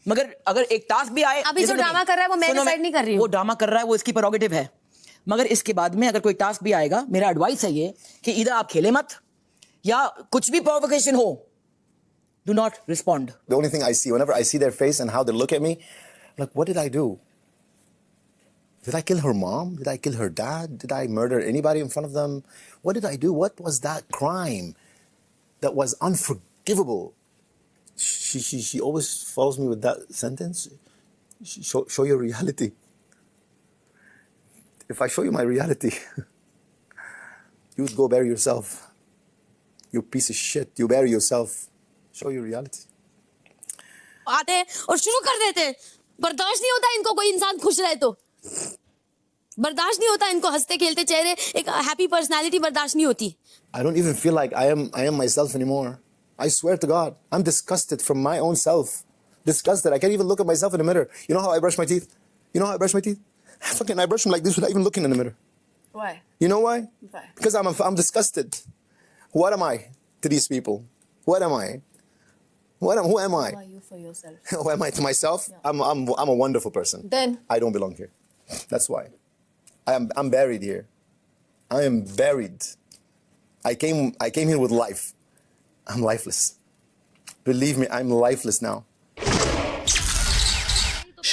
मगर अगर एक टास्क भी आए, अभी जो ड्रामा कर रहा है वो मैं डिसाइड नहीं कर रही हूँ। वो ड्रामा कर रहा है, वो इसकी प्रेरोगेटिव है। मगर इसके बाद में अगर कोई टास्क भी आएगा, मेरा एडवाइस है ये कि इधर आप खेले मत, या कुछ भी प्रोवोकेशन हो, do not respond. The only thing I see, whenever I see their face and how they look at me, I'm like, what did I do? Did I kill her mom? Did I kill her dad? Did I murder anybody in front of them? What did I do? What was that crime that was unforgivable? She always follows me with that sentence. Show your reality. If I show you my reality, you would go bury yourself. You piece of shit. You bury yourself. Show your reality. आते और शुरू कर देते। बर्दाश्त नहीं होता इनको कोई इंसान खुश रहे तो, बर्दाश्त नहीं होता इनको हंसते खेलते चेहरे, एक हैप्पी पर्सनालिटी बर्दाश्त नहीं होती। I don't even feel like I am myself anymore. I swear to God, I'm disgusted from my own self. Disgusted. I can't even look at myself in the mirror. You know how I brush my teeth? You know how I brush my teeth? Fucking, I brush them like this without even looking in the mirror. Why? You know why? Why? Because I'm disgusted. What am I to these people? What am I? Who am I? Who are you for yourself? Who am I to myself? Yeah. I'm a wonderful person. Then I don't belong here. That's why. I'm buried here. I am buried. I came here with life. I'm lifeless. Believe me, I'm lifeless now.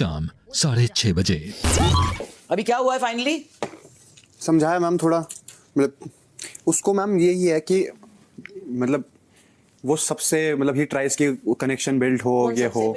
शाम 6:30 बजे। अभी क्या हुआ है finally? समझाया ma'am थोड़ा, मतलब उसको मैम यही है कि मतलब वो सबसे मतलब ही ट्राइज की कनेक्शन बिल्ड हो, ये हो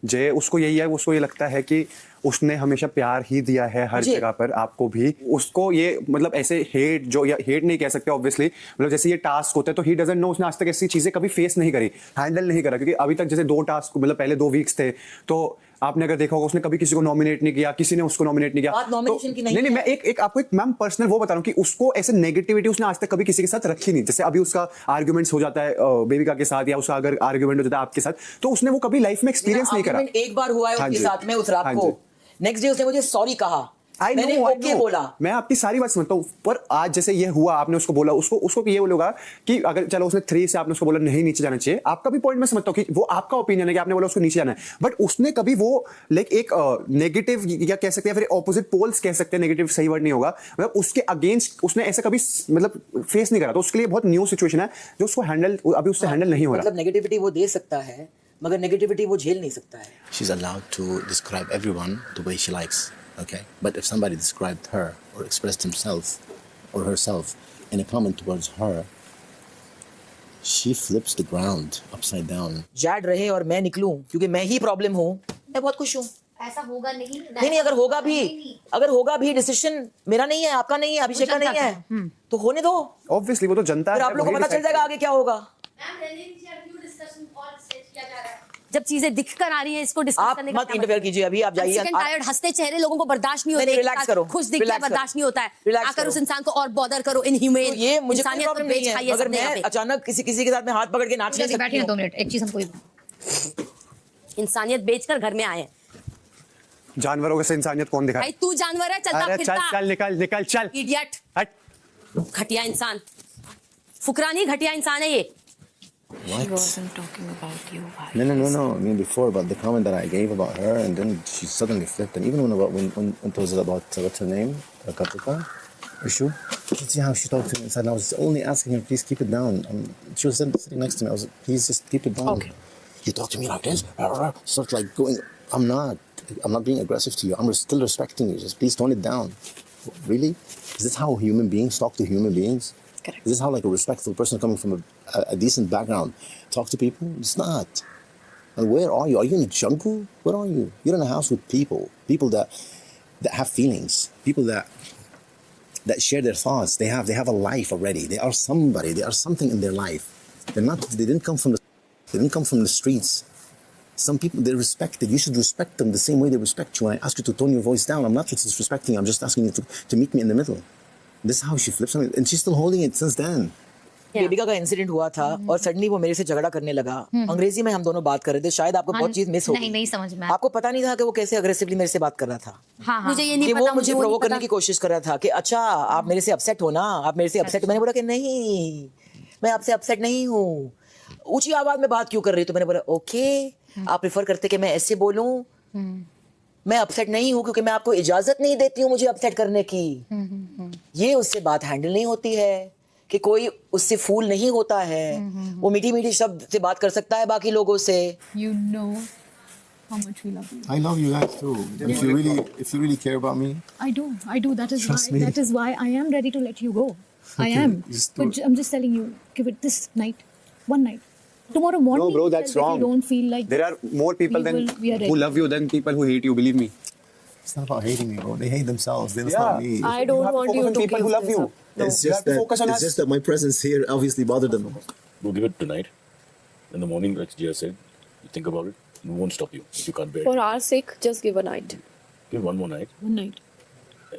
जे, उसको यही है, उसको ये लगता है कि उसने हमेशा प्यार ही दिया है हर जगह पर, आपको भी। उसको ये मतलब ऐसे हेट, जो या हेट नहीं कह सकते ऑब्वियसली, मतलब जैसे ये टास्क होते हैं तो ही डजंट नो, उसने आज तक ऐसी चीजें कभी फेस नहीं करी, हैंडल नहीं करा, क्योंकि अभी तक जैसे 2 टास्क मतलब पहले 2 वीक्स थे, तो आपने अगर देखा होगा उसने कभी किसी को नॉमिनेट नहीं किया, किसी ने उसको नॉमिनेट नहीं किया। तो, नहीं मैं एक आपको एक मैम पर्सनल वो बता रहा हूँ कि उसको ऐसे नेगेटिविटी उसने आज तक कभी किसी के साथ रखी नहीं। जैसे अभी उसका आर्ग्यूमेंट्स हो जाता है बेबिका के साथ, या उसका अगर आर्ग्यूमेंट हो जाता है आपके साथ, तो उसने वो कभी लाइफ में एक्सपीरियंस नहीं करा। एक बार हुआ है उसके साथ में उस रात को, नेक्स्ट डे उसने मुझे सॉरी कहा, I मैंने know, I ओके know. बोला। मैं आपकी सारी बात समझता हूँ, पर आज जैसे ये हुआ, आपने उसको बोला, उसको ये बोलेगा कि अगर चलो उसने 3 से आपने उसको बोला नहीं नीचे जाना चाहिए, आपका भी पॉइंट मैं समझता हूँ कि वो आपका ओपिनियन है कि आपने बोला उसको नीचे जाना है, बट उसने कभी वो लाइक एक नेगेटिव या कह सकते हैं फिर ऑपोजिट पोल्स कह सकते हैं, नेगेटिव सही वर्ड नहीं होगा, मतलब उसके अगेंस्ट उसने ऐसा कभी मतलब फेस नहीं करा, तो उसके लिए बहुत न्यू सिचुएशन है जो उसको हैंडल अभी उससे हैंडल नहीं हो रहा। मतलब नेगेटिविटी वो दे सकता है मगर नेगेटिविटी वो झेल नहीं सकता है। She's allowed to describe everyone the way she likes, okay? But if somebody described her or expressed himself or herself in a comment towards her, she flips the ground upside down. Z रहे और मैं निकलूं क्योंकि मैं ही problem हूँ, मैं बहुत खुश हूँ। ऐसा होगा नहीं। नहीं, अगर होगा भी डिसीजन मेरा नहीं है, आपका नहीं है, अभिषेक का नहीं है, तो होने दो। ऑब्वियसली वो तो जनता है, फिर आप लोगों को पता चल जाएगा आगे क्या होगा। जब चीजें दिख कर आ रही हैं, इसको डिस्कस आप करने का मत इंटरफेयर कीजिए, अभी आप जाइए। टायर्ड हंसते चेहरे लोगों को बर्दाश्त नहीं होते, नहीं, रिलैक्स करो, खुश दिखता है रिलैक्स बर्दाश्त करो, नहीं होता है, रिलैक्स आकर करो। उस इंसान को और बॉदर करो, इनह्यूमेन। तो ये मुझे कोई प्रॉब्लम नहीं है, अगर मैं अचानक किसी के साथ में हाथ पकड़ के नाच नहीं सकती बैठिए हूँ। 2 मिनट, एक चीज हमको इंसानियत बेचकर घर में आए हैं। जानवरों से इंसानियत कौन दिखाए? भाई तू जानवर है, चलता अरे चल फिरता चल निकल चल, इडियट, हट। घटिया इंसान, फुकरा नहीं, घटिया इंसान है ये। She wasn't talking about you. No. I mean, before about the comment that I gave about her, and then she suddenly flipped. And even when it was about what's her name, Katrika, Ishu, you see how she talked to me inside. And I was only asking her, please keep it down. She was sitting next to me. I was like, please just keep it down. Okay. You talk to me like this, sort of like going. I'm not being aggressive to you. I'm still respecting you. Just please tone it down. Really? Is this how human beings talk to human beings? Correct. Is this how like a respectful person coming from a decent background talk to people? It's not. And where are you? Are you in a jungle? Where are you? You're in a house with people that have feelings, people that share their thoughts. They have a life already. They are somebody. They are something in their life. They didn't come from the streets. Some people, they're respected. You should respect them the same way they respect you. When I ask you to tone your voice down, I'm not disrespecting you. I'm just asking you to meet me in the middle. This is how she flips on it. And she's still holding it since then. बेबिका का incident हुआ था और suddenly वो मेरे से झगड़ा करने लगा। अंग्रेजी में हम दोनों बात कर रहे थे, शायद आपको बहुत चीज मिस हो गई। नहीं समझ में। आपको पता नहीं था कि वो कैसे अग्रेसिवली मेरे से बात कर रहा था। हाँ, मुझे ये नहीं कि पता, वो मुझे प्रोवोक करने की कोशिश कर रहा था कि अच्छा आप मेरे से अपसेट हो ना, आप मेरे से अपसेट। मैंने बोला कि नहीं, मैं आपसे अपसेट नहीं हूँ। ऊंची आवाज में बात क्यों कर रही हो? तो मैंने बोला ओके, आप प्रेफर करते कि मैं ऐसे बोलूं? मैं अपसेट नहीं हूं क्योंकि मैं आपको इजाजत नहीं देती हूँ मुझे अपसेट करने की। ये उससे बात हैंडल नहीं होती है कि कोई उससे फूल नहीं होता है। वो मीठी मीठी शब्द से बात कर सकता है बाकी लोगों से। You know how much we love you. I love you guys too. If you really care about me. I do. Trust me. That is why I am ready to let you go. I Okay, am. just do But I'm just telling you, give it this night, one night. Tomorrow morning. No, bro, that's if wrong. You don't feel like There are more people we are ready. who love you than people who hate you. Believe me. It's not about hating me, bro. They hate themselves. That's Yeah. not me. I don't have to want focus you on to people give who love this you. up. No, It's you just have to that, focus on it's us. just that my presence here obviously bothered them. We'll give it tonight. In the morning, like Jia said, you think about it. We won't stop you if you can't bear For it. our sake, just give a night. Give one more night. one night.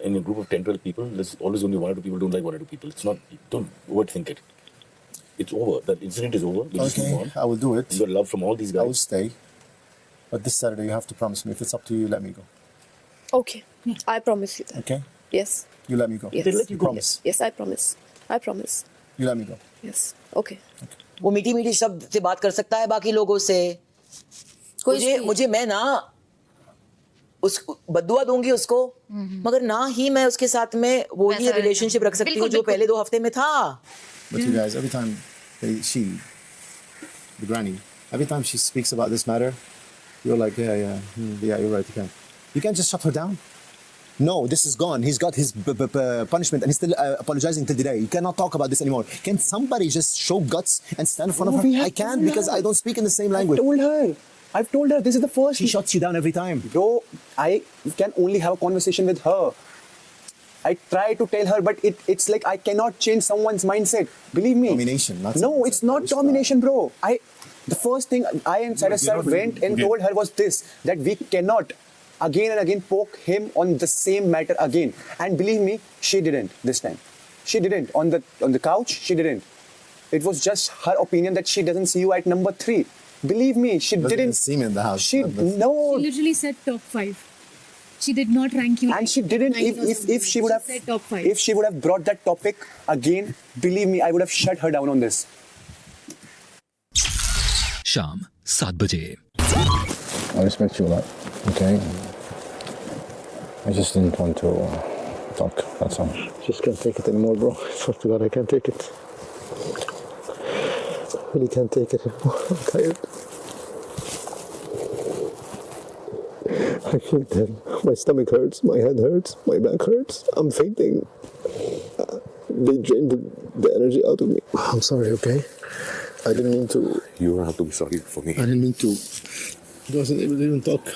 In a group of 10, 12 people, there's always only 1 or 2 people don't like 1 or 2 people. It's not, don't overthink it. It's over. That incident is over. We'll just move on. I will do it. You got love from all these I will guys. stay. But this Saturday you have to promise me. If it's up to you, let me go. Okay. I promise you that. Okay? Yes. You let me go. Yes. They let you go. Promise. Yes, I promise. I promise. You let me go. Yes. Okay. वो मीठी मीठी शब्द से बात कर सकता है बाकी लोगों से। मुझे मैं ना उस बद्दुआ दूंगी उसको, मगर ना ही मैं उसके साथ में वो ही रिलेशनशिप रख सकती हूँ जो पहले 2 हफ्ते में था। But you guys, every time the granny, every time she speaks about this matter, you're like, yeah, you're right, you can't just shut her down. No, this is gone. He's got his punishment and he's still apologizing till today. You cannot talk about this anymore. Can somebody just show guts and stand in front of her? I can't because I don't speak in the same language. I've told her, this is the first. She shuts you down every time. Bro, I can only have a conversation with her. I try to tell her, but it's like I cannot change someone's mindset. Believe me. Domination. No, it's not domination, bro. The first thing I and Sarah sir went and told her was this, that we cannot again and again poke him on the same matter again. And believe me, she didn't this time. She didn't. On the couch, she didn't. It was just her opinion that she doesn't see you at number 3. Believe me, she Doesn't didn't even see me in the house. No. She literally said top 5. She did not rank you. And she didn't. If she would have, said top 5. if she would have brought that topic again, believe me, I would have shut her down on this. शाम 7 बजे। I respect you a lot, okay? I just didn't want to talk, that's all. Just can't take it anymore, bro. I swear to God, I can't take it. I really can't take it anymore. I'm tired. I feel dead. My stomach hurts, my head hurts, my back hurts. I'm fainting. They drained the energy out of me. I'm sorry, okay? I didn't mean to. You don't have to be sorry for me. I didn't mean to. I wasn't able to even talk.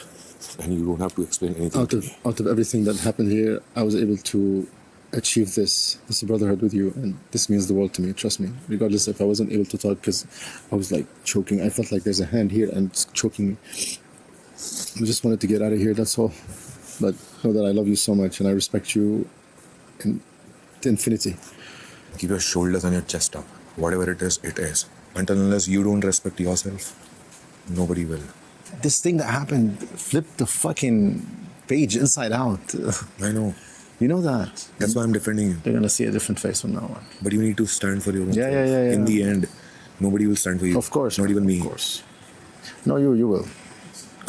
And you don't have to explain anything. Out of everything that happened here, I was able to achieve this brotherhood with you, and this means the world to me. Trust me. Regardless if I wasn't able to talk because I was like choking, I felt like there's a hand here and it's choking me. I just wanted to get out of here. That's all. But know that I love you so much, and I respect you to infinity. Keep your shoulders and your chest up. Whatever it is, it is. Until unless you don't respect yourself, nobody will. This thing that happened flipped the fucking page inside out. I know. You know that. That's why I'm defending you. They're gonna see a different face from now on. But you need to stand for your own self. Yeah. In the end, nobody will stand for you. Of course. Not even me. Of course. No, you will.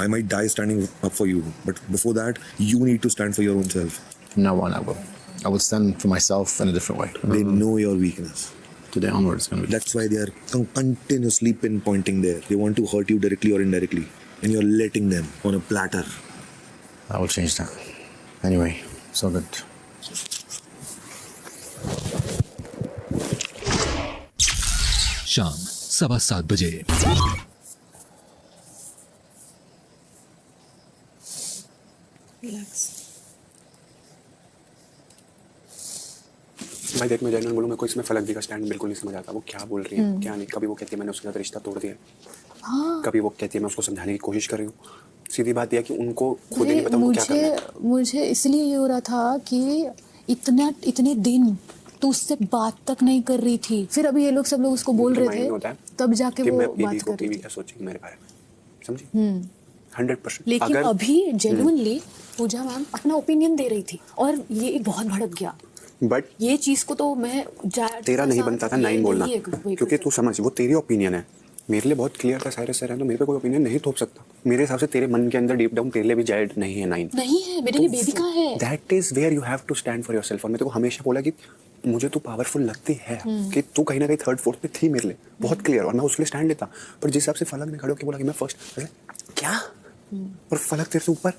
I might die standing up for you, but before that, you need to stand for your own self. From now on, I will. I will stand for myself in a different way. They know your weakness. Today onwards, it's gonna be. That's why they are continuously pinpointing there. They want to hurt you directly or indirectly, and you're letting them on a platter. I will change that. Anyway, so good. शाम 7:15 बजे। भाई देख, मैं general बोलूँ, मेरे को इसमें फलक दी का स्टैंड बिल्कुल नहीं समझ आता। वो क्या बोल रही है क्या नहीं। कभी वो कहती है मैंने उसके साथ रिश्ता तोड़ दिया, कभी वो कहती है मैं उसको समझाने की कोशिश कर रही हूँ। सीधी बात यह कि उनको खुद ही नहीं पता उनको क्या करना है। मुझे इसलिए ये हो रहा था कि इतने दिन तू उससे बात तक नहीं कर रही थी, फिर अभी ये लोग सब लोग उसको बोल रहे थे, तब जाके वो बात कर रही थी। क्या सोचेगी मेरे बारे में, समझी? 100%। लेकिन अभी जेन्युइनली पूजा मैम अपना ओपिनियन दे रही थी और ये बहुत भड़क गया। बट ये चीज को तो मैं तेरा नहीं बनता था 9 बोलना, क्योंकि तू समझ, वो तेरी ओपिनियन है। मेरे लिए बहुत क्लियर था, साइरस सर है तो मेरे पे कोई ओपिनियन नहीं थोप सकता। मेरे हिसाब से तेरे मन के अंदर डीप डाउन तेरे लिए भी जेड नहीं है 9। नहीं है, मेरे लिए बेबी का है। That is where you have to stand for yourself. और मैं तेरे को हमेशा बोला कि मुझे तू पावरफुल लगती है, कि तू कहीं ना कहीं 3rd 4th पे थी मेरे लिए, बहुत क्लियर, और मैं उसके लिए स्टैंड लेता। पर जिस हिसाब से फलक ने खड़े होकर बोला कि मैं फर्स्ट, क्या, और फलक तेरे से ऊपर,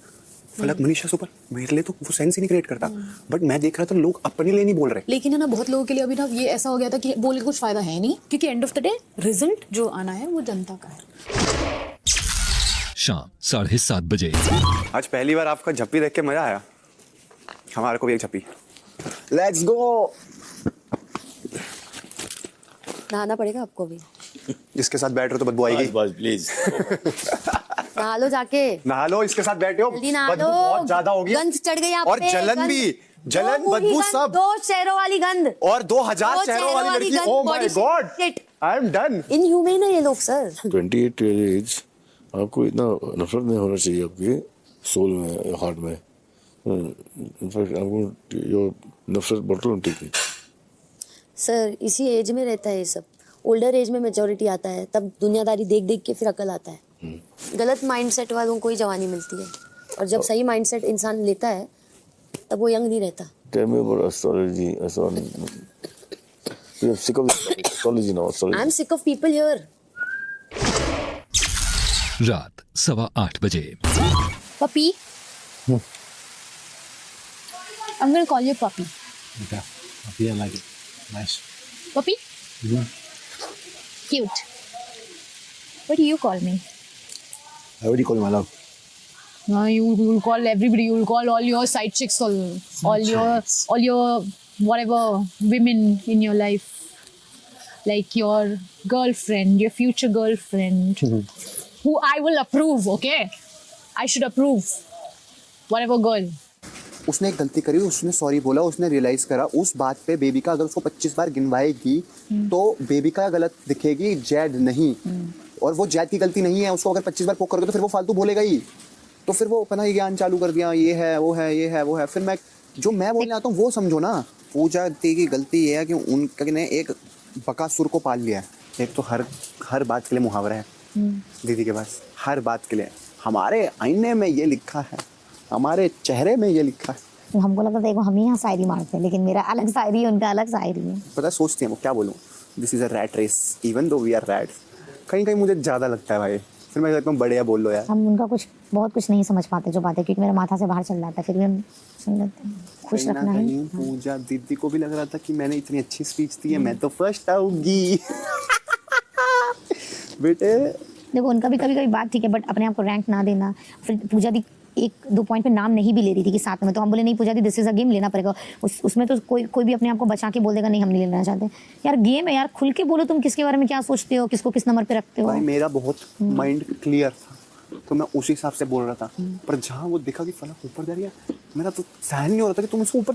फलक मनीषा से ऊपर, मेरे लिए तो वो सेंस ही नहीं क्रिएट करता। बट मैं देख रहा था लोग अपने लिए नहीं बोल रहे। लेकिन है ना, बहुत लोगों के लिए अभी ना ये ऐसा हो गया था कि बोल के कुछ फायदा है नहीं, क्योंकि end of the day result जो आना है वो जनता का है। शाम 7:30 बजे। आज पहली बार आपका झप्पी देख के मजा आया। हमारे को भी एक झप्पी। Let's go. नहाना पड़ेगा आपको भी। जिसके साथ बैठ रहे हो तो बदबू आएगी। बस प्लीज नहा लो जाके। नहा लो, इसके साथ बैठे हो, बदबू बहुत ज्यादा होगी, गंध चढ़ गई आप और पे, जलन भी, जलन बदबू सब, 2 शहरों वाली गंध और 2000 शहरों वाली लड़की। Oh my God, I am done. Inhumane है ये लोग सर। 28 एज, आपको इतना नफरत नहीं होना चाहिए आपके सोल में, हार्ट में। इनफैक्ट आपको योर नफरत बॉटल ठीक है सर। इसी एज में रहता है ये सब। ओल्डर एज में मेजॉरिटी आता है, तब दुनियादारी देख देख के फिर अकल आता है। गलत माइंडसेट वालों को ही जवानी मिलती है, और जब सही माइंडसेट इंसान लेता है तब वो यंग नहीं रहता। Tell me about astrology. I'm sick of astrology now. Astrology. I'm sick of people here. रात 8:15 बजे। Puppy. I'm gonna call you Puppy. Okay. Puppy, I like it. Nice. Puppy? Cute. What do you call me? I already call you my love. No, you will call everybody. You will call all your side chicks, all your whatever women in your life, like your girlfriend, your future girlfriend, who I will approve. Okay, I should approve. Whatever girl. उसने एक गलती करी, उसने sorry बोला, उसने realise करा। उस बात पे बेबी का अगर उसको 25 बार गिनवाएगी तो बेबी का गलत दिखेगी, जैड नहीं। और वो जैद की गलती नहीं है, उसको अगर 25 बार पोक करोगे तो फिर वो फालतू बोलेगा ही। तो फिर वो अपना ही ज्ञान चालू कर दिया, ये है वो है ये है वो है। फिर मैं बोलने आता हूँ वो समझो ना। पूजा दी की गलती ये है कि उनने एक बकासुर को पाल लिया है। एक तो हर बात के लिए मुहावरा है दीदी के पास, हर बात के लिए। हमारे आईने में ये लिखा है, हमारे चेहरे में ये लिखा है। तो हमको लगता देखो हम ही यहाँ शायरी मारते हैं, लेकिन मेरा अलग शायरी है, उनका अलग शायरी है। पता है सोचती हैं वो, क्या बोलूँ, this is a rat race even though we are rats. कहीं कहीं मुझे ज़्यादा लगता है भाई, फिर मैं कहता हूँ बढ़िया बोल लो यार। हम उनका बहुत कुछ नहीं समझ पाते जो बातें, क्योंकि मेरा माथा से बाहर चल जाता है, फिर भी हम सुन लेते हैं। खुश रखना है। पूजा दीदी को भी लग रहा था कि मैंने इतनी अच्छी स्पीच दी है, मैं तो फर्स्ट आऊंगी। बेटे देखो उनका भी कभी बात ठीक है, बट अपने आप को रैंक ना देना। फिर पूजा दी 1-2 पॉइंट पे नाम नहीं भी ले रही थी कि साथ में, तो हम बोले नहीं पूजा दी दिस इज अ गेम, लेना पड़ेगा। उसमें तो कोई भी अपने आप को बचा के बोल देगा नहीं हम नहीं लेना चाहते। यार गेम है यार, खुल के बोलो तुम किसके बारे में क्या सोचते हो, किसको किस नंबर पे रखते हो। भाई मेरा बहुत माइंड क्लियर था, तो मैं उसी हिसाब से बोल रहा था। पर जहाँ वो दिखा कि फला ऊपर जा रही है, मेरा तो सहन नहीं हो रहा था कि तुम इसको ऊपर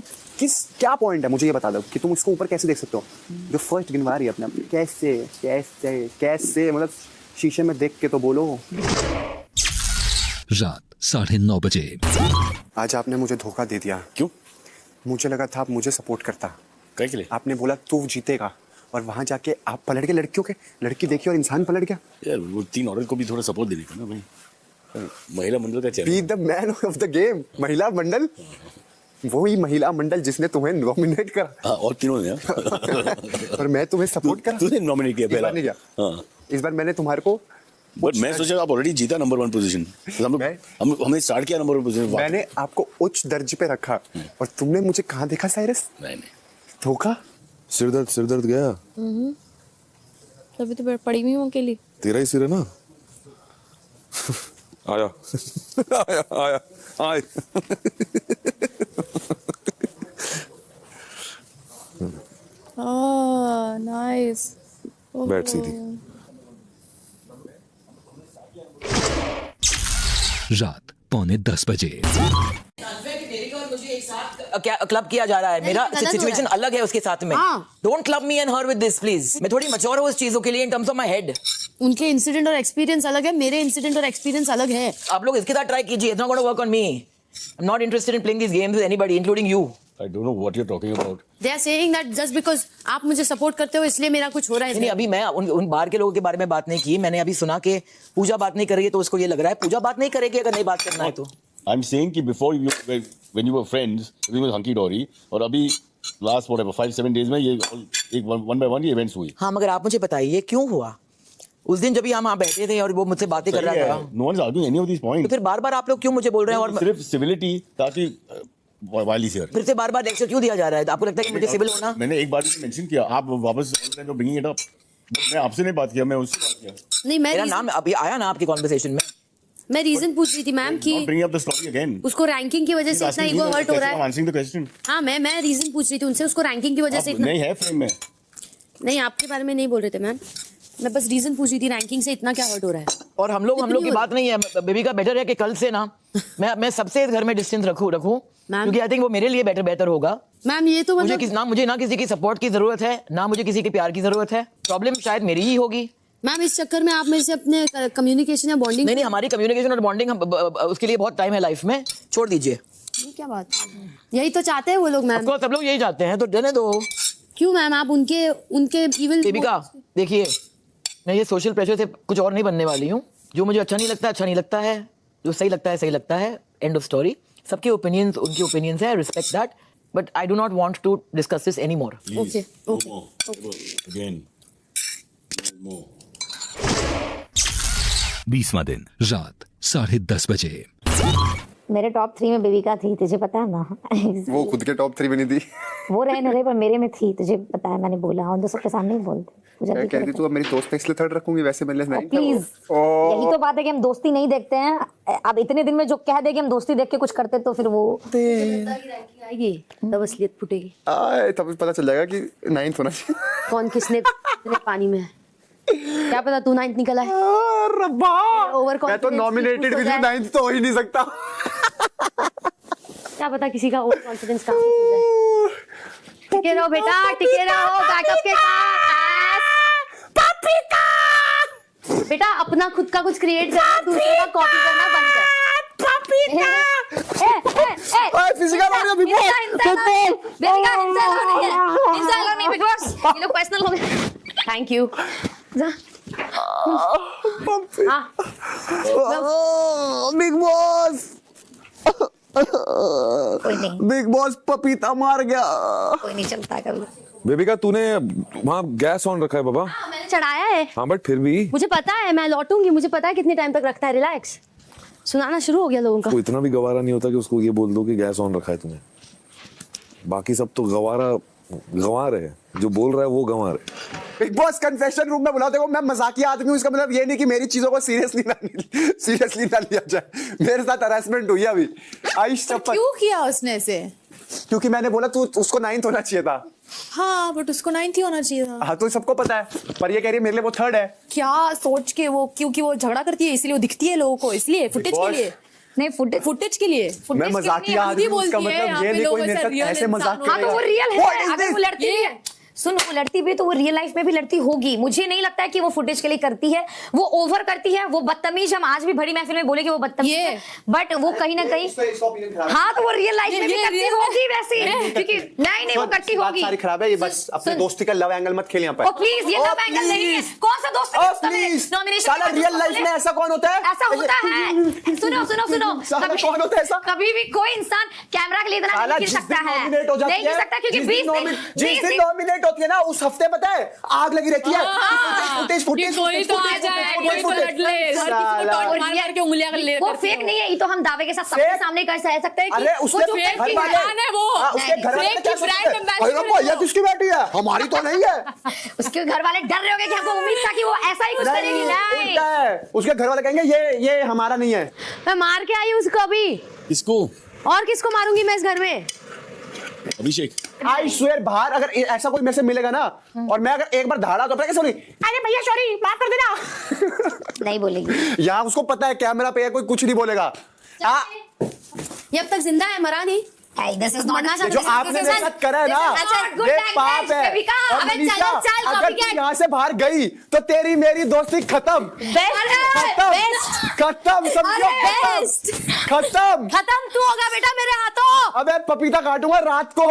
क्या पॉइंट है, मुझे ये बता दो कि तुम इसको ऊपर कैसे देख सकते हो। जो फर्स्ट गिनवा रही है अपने आप, कैसे कैसे कैसे, मतलब शीशे में देख के तो बोलो। रात 9:30 बजे। आज आपने मुझे धोखा दे दिया। क्यों? मुझे लगा था आप मुझे सपोर्ट करता। क्या के लिए? आपने बोला तू जीतेगा, और वहां जाके आप पलट गए। लड़की देखी और इंसान पलट गया। यार वो 3 औरत को भी थोड़ा सपोर्ट देने का ना भाई, महिला मंडल का channel. Be the man of the game. महिला मंडल, वही महिला मंडल जिसने तुम्हें नॉमिनेट करा। हाँ, और तीनों ने। और मैं तुम्हें सपोर्ट करा। तूने नॉमिनेट किया पहला। नहीं किया। हाँ। इस बार मैंने तुम्हारे को, बट मैं सोचा आप ऑलरेडी जीता नंबर 1 पोजीशन। हमने स्टार्ट किया नंबर 1 पोजीशन। मैंने आपको उच्च दर्जे पे रखा और तुमने मुझे कहाँ देखा साइरस? नहीं धोखा। सिर दर्द गया। तभी तो पड़ी हुई हूँ अकेली। तेरा ही सिर है ना। आया आया आया नाइस। बैठ सीधी। रात 9:45 बजे। क्या क्लब किया जा रहा है? मेरा सिचुएशन अलग है उसके साथ में। Don't club me and her with this please. मैं थोड़ी मैच्योर हूँ उस चीजों के लिए in terms of my head. उनके इंसिडेंट और एक्सपीरियंस अलग है, मेरे इंसिडेंट और एक्सपीरियंस अलग है। आप लोग इसके साथ ट्राई कीजिए। It's not gonna work on me. I am not interested in playing this games with anybody including you. I don't know what you're talking about. They are saying that just because आप मुझे support करते हो इसलिए मेरा कुछ हो रहा है। नहीं, अभी मैं उन बाहर के लोगों के बारे में बात नहीं की। मैंने अभी सुना कि पूजा बात नहीं करेगी, तो उसको ये लग रहा है पूजा बात नहीं करेगी अगर नहीं बात करना है तो। I'm saying कि before you, when you were friends, everything was hunky dory, और अभी last whatever 5-7 days में ये एक one by one ये events हुई। हाँ, मगर आप मुझे बताइए क्यों हुआ? उस दिन जब भी हम वहाँ बैठे थे और वो मुझसे बातें कर रहा था। No one is arguing any of these points। तो फिर बार-बार आप लोग क्यों मुझे बोल रहे हैं? और सिर्फ civility ताकि while he's here। फिर से बार-बार लेक्चर क्यों दिया जा रहा है? आपको लगता है कि मुझे सिविल होना? मैंने एक बार भी मेंशन किया, आप वापस bringing it up। मैं आपसे नहीं बात किया, मैं उससे बात किया। नहीं, मेरा नाम अभी आया ना आपकी कॉन्वर्सेशन में। मैं रीजन पूछ रही थी मैम कि bring up the story again। उसको रैंकिंग की वजह से इतना ईगो हर्ट हो रहा है। Answering the question। हाँ, मैं रीजन पूछ रही थी उनसे, उसको रैंकिंग की वजह से इतना नहीं है फ्रेम में। नहीं, आपके बारे में नहीं बोल रहे थे मैम, मैं बस रीजन पूछ रही थी रैंकिंग से इतना क्या हर्ट हो रहा है। और हम लोग की बात नहीं है। बेबी का बेटर है कि कल से ना मैं सबसे घर में डिस्टेंस रखूं, क्योंकि आई थिंक वो मेरे लिए बेटर होगा। मैम ये तो मतलब मुझे ना किसी की सपोर्ट की जरूरत है, ना मुझे किसी के प्यार की जरूरत है। प्रॉब्लम शायद मेरी ही होगी। मैम इस चक्कर में आप मेरे से अपने कम्युनिकेशन या बॉन्डिंग नहीं, हमारी कम्युनिकेशन और बॉन्डिंग उसके लिए बहुत टाइम है लाइफ में, छोड़ दीजिए। ये क्या बात, यही तो चाहते हैं वो लोग मैम। सब लोग यही चाहते हैं, तो देने दो। क्यों मैम, आप उनके इविल देविका देखिए, मैं ये सोशल प्रेशर से कुछ और नहीं बनने वाली हूँ। जो मुझे अच्छा नहीं लगता है, जो सही लगता है, एंड ऑफ स्टोरी। सबके ओपिनियंस उनके ओपिनियंस है, respect that, but I do not want to discuss this any more. Okay. 20वां दिन रात 10:30 बजे। मेरे टॉप 3 में बेबी का थी, तुझे पता है ना। वो खुद के टॉप 3 में नहीं थी। वो रहे न रहे, पर मेरे में थी, तुझे पता है, मैंने बोला। और सबके सामने ही बोलते। क्या कहती तू? अब मेरी दोस्त है इसलिए थर्ड रखूंगी, वैसे मेरे लिए नहीं। प्लीज, यही तो बात है कि हम दोस्ती नहीं देखते हैं। अब इतने दिन में जो कह दे कि हम दोस्ती देख के कुछ करते, तो फिर वो आएगी तब असलियत फूटेगी। तब पता चल जाएगा कि 9th होना चाहिए। कौन किसने पानी में है, क्या पता तू 9th निकला है। मैं तो नॉमिनेटेड भी 9th तो हो ही नहीं सकता। क्या पता किसी का ओवर कॉन्फिडेंस कहाँ हो जाए। टिके रहो बेटा, टिके रहो बैकअप के साथ। पापी का बेटा अपना खुद का कुछ क्रिएट करना, दूसरे का कॉपी करना बंद कर। फिजिकल हो रही है बिग बॉस। ये लोग पर्सनल हो गए। Thank you. बिग बॉस, कोई नहीं, बिग बॉस पपीता मार गया। कोई नहीं चलता कभी। बेबिका तूने वहाँ गैस ऑन रखा है बाबा। मैंने चढ़ाया है। हाँ बट फिर भी मुझे पता है, मैं लौटूंगी, मुझे पता है कितने टाइम तक रखता है। रिलैक्स। सुनाना शुरू हो गया लोगों का। तो इतना भी गवारा नहीं होता कि उसको ये बोल दो कि गैस ऑन रखा है तूने। बाकी सब तो गंवार है, जो बोल रहा है वो गंवार है। बिग बॉस कन्फेशन रूम में बुलाओ। देखो मैं मजाकिया आदमी हूँ, इसका मतलब ये नहीं कि मेरी चीजों को सीरियसली ना लिया जाए। मेरे साथ हरासमेंट हुई अभी। आइश चप्पल क्यों किया उसने ऐसे? क्योंकि मैंने बोला तू उसको 9th होना चाहिए था। हाँ बट उसको 9th ही होना चाहिए था। हाँ तो सबको पता है, पर ये कह रही है मेरे लिए वो 3rd है। क्या सोच के वो, क्योंकि वो झगड़ा करती है इसलिए वो दिखती है लोगों को, इसलिए फुटेज के लिए नहीं, फुटेज के लिए। मैं मजाकिया आदमी हूँ, इसका मतलब ये नहीं कोई मेरे साथ ऐसे मजाक करेगा। हाँ तो वो रियल है, अगर वो लड़ती है, सुन वो लड़ती भी है तो वो रियल लाइफ में भी लड़ती होगी। मुझे नहीं लगता है कि वो फुटेज के लिए करती है, वो ओवर करती है, वो बदतमीज। हम आज भी बड़ी महफिल में बोले कि वो बदतमीज है, बट वो कहीं ना कहीं हाँ तो वो रियल लाइफ में भी करती होगी वैसे, क्योंकि नहीं वो करती होगी। सारी खराब है ये, बस अपने दोस्ती का लव एंगल मत खेल यहाँ पे। प्लीज, ये लव एंगल नहीं है। कौन सा दोस्त है? साला रियल लाइफ में ऐसा कौन होता है? ऐसा होता है। सुनो कौन होता है ऐसा? कभी भी कोई इंसान कैमरा के लिए इतना नहीं गिर सकता है, नहीं गिर सकता, क्योंकि 20 दिन नॉमिनेट होती है ना, उस हफ्ते पता है आग लगी रहती है। वो फेक नहीं है, ये तो हम दावे के साथ सबके सामने कर सकते हैं कि उसके किसकी बेटी है, हमारी तो नहीं है। उसके घर वाले डर रहे होंगे कि हमको उम्मीद था कि वो ऐसा ही कुछ करेगी। नहीं, उसके घर वाले कहेंगे ये हमारा नहीं है। मैं मार के आई हूँ उसको अभी। किसको? और किसको मारूंगी मैं इस घर में? अभिषेक। आई स्वेयर बाहर अगर ऐसा कोई मेरे से मिलेगा ना, और मैं अगर एक बार धाड़ा तो कैसे बोली, अरे भैया सॉरी माफ कर देना। नहीं बोलेगी। यहाँ उसको पता है कैमरा पे है, कोई कुछ नहीं बोलेगा। ये अब तक जिंदा है, मरा नहीं। जो आपने मेरे साथ करा है ना, ये पाप है। और मनीषा अगर तू यहाँ से बाहर गई तो तेरी मेरी दोस्ती खत्म, समझो, खत्म। तू होगा बेटा मेरे हाथों। अबे पपीता काटूंगा रात को।